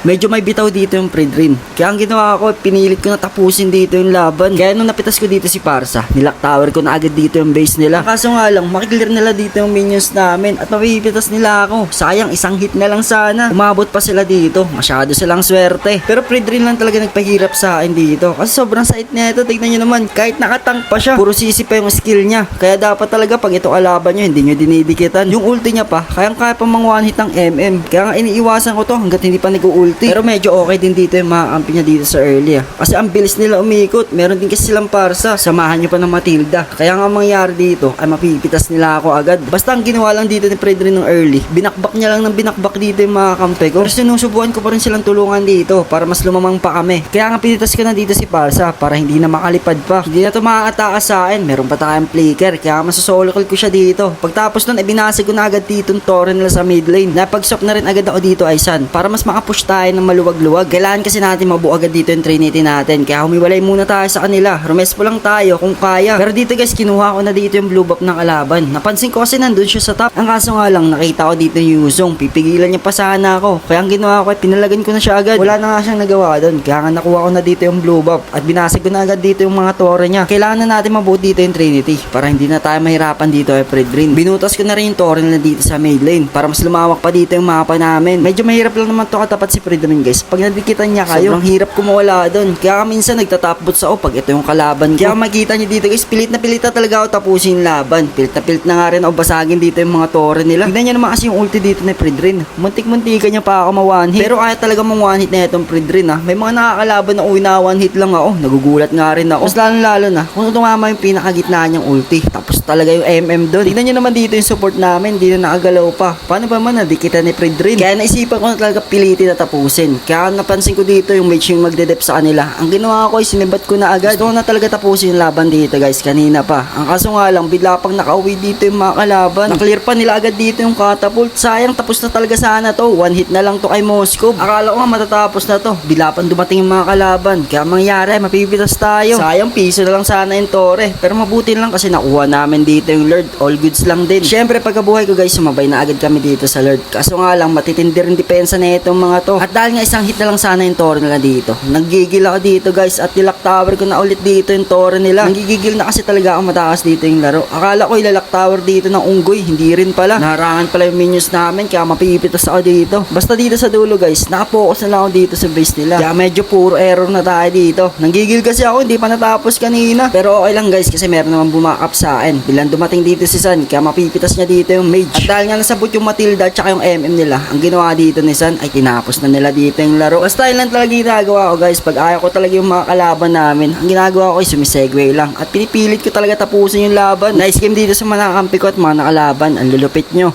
Medyo may bitaw dito yung Predrin. Kaya ang ginawa ko, pinilit ko na tapusin dito yung laban. Kaya nung napitas ko dito si Parsa, nilak tower ko na agad dito yung base nila. Kaso nga lang, makiklear nila dito yung minions namin at mapipitas nila ako. Sayang, isang hit na lang sana. Umabot pa sila dito. Masyado silang swerte. Pero Predrin lang talaga nagpahirap sa akin dito. Kasi sobrang sait niya ito. Tignan nyo naman, kahit nakatank pa siya, puro sisi pa yung skill niya. Kaya dapat talaga pag ito kalaban nyo, hindi nyo dinidikitan. Yung ulti niya pa, kaya pa mang one hit ng MM. Kaya nga iniiwasan ko to hanggat hindi pa nag-ulti. Pero medyo okay din dito yung makakampi niya dito sa early Kasi ang bilis nila umikot. Meron din kasi silang Parsa. Samahan nyo pa ng Matilda. Kaya nga mangyari dito ay mapipitas nila ako agad. Basta ang ginawa lang dito ni Predrin ng early, binakbak niya lang ng binakbak dito yung mga kampi ko. Pero sinusubukan ko pa rin silang tulungan dito para mas lumamang pa kami. Kaya nga pinitas ko na dito si Parsa para hindi na makalipad pa. Hindi na to makakataka sa akin. Meron pa tayong flicker. Kaya masosolo ko siya dito. Pagtapos nun, binasig ko na agad dito yung torre nila sa mid lane. Napag-swap na rin agad ako dito ay San para mas makapush tayo ng maluwag-luwag. Kailangan kasi natin mabuo agad dito yung Trinity natin. Kaya humiwalay muna tayo sa kanila. Rumespo lang tayo kung kaya. Pero dito guys, kinuha ko na dito yung blue buff ng kalaban. Napansin ko kasi nandun siya sa top. Ang kaso nga lang, nakita ko dito yung Yuzong. Pipigilan niya pa sana ako. Kaya ang ginawa ko, pinalagan ko na siya agad. Wala na nga siyang nagawa doon. Kaya nga nakuha ko na dito yung blue buff. At binasig ko na agad dito yung mga torre niya. Kailangan na natin mabuo dito yung Trinity. Para hindi na tayo mahirapan dito ay Predrin. Binutas ko na rin yung torre nila dito sa mid lane. Para mas lumawak pa dito yung mapa namin. Medyo mahirap lang naman to katapat si Predrin guys. Pag nadikitan niya kayo, sobrang hirap kumawala doon. Kaya minsan nagtatapbots ako pag ito yung kalaban ko. Kaya makita niyo dito guys, pilit na talaga ako tapusin yung laban. Pilit na nga rin ako basagin dito yung mga torre nila. Tignan niyo naman kasi yung ulti dito ni Predrin. Muntik-muntikan niya pa ako ma-one hit. Pero kaya talaga ma-one hit na itong Predrin May mga nakakalaban na uwi na one hit lang ako. Nagugulat nga rin ako. Mas lalo na kung tumama yung pinakagitna niyang ulti. Tapos talaga yung MM doon. Tignan niyo naman dito yung support namin. Hindi na nakagalaw pa. Paano ba man nadikitan ni Predrin? Kaya naisipan ko na talaga pilitin na tapusin. Kaya napansin ko dito yung mage yung magdedep sa kanila. Ang ginawa ko ay sinibat ko na agad. Gusto ko na talaga tapusin yung laban dito guys. Kanina pa. Ang kaso nga lang, bigla pang nakauwi dito yung mga kalaban. Naklear pa nila agad dito yung catapult. Sayang, tapos na talaga sana to. One hit na lang to kay Moscow. Akala ko nga matatapos na to. Bigla pang dumating yung mga kalaban. Kaya mangyari, mapipitas tayo. Sayang, piso na lang sana yung torre. Pero mabuti lang kasi nakuha namin dito yung Lord. All goods lang din. Syempre, pagkabuhay ko guys, sumabay na agad kami dito sa Lord. Kaso nga lang, matitindi rin depensa na itong mga to. At dahil nga isang hit na lang sana yung torre nila dito. Naggigil ako dito guys at nilak tower ko na ulit dito yung torre nila. Nanggigigil na kasi talaga ako matakas dito yung laro. Akala ko ilalak tower dito ng unggoy. Hindi rin pala. Naharangan pala yung minions namin kaya mapipitas ako dito. Basta dito sa dulo guys, nakapokus na lang ako dito sa base nila. Kaya medyo puro error na tayo dito. Nanggigil kasi ako, hindi pa natapos kanina. Pero okay lang guys kasi meron naman bumakap sa akin. Bilang dumating dito si San kaya mapipitas niya dito yung mage. At dahil nga nasabot yung Matilda at saka yung MM nila, ang ginawa dito ni San ay tinapos na nila dito yung laro. Basta yun lang talaga ginagawa ko guys. Pag ayaw ko talaga yung mga kalaban namin, ang ginagawa ko ay sumisegue lang. At pinipilit ko talaga tapusin yung laban. Nice game dito sa mga nakakampi ko at mga nakalaban. Ang lulupit nyo.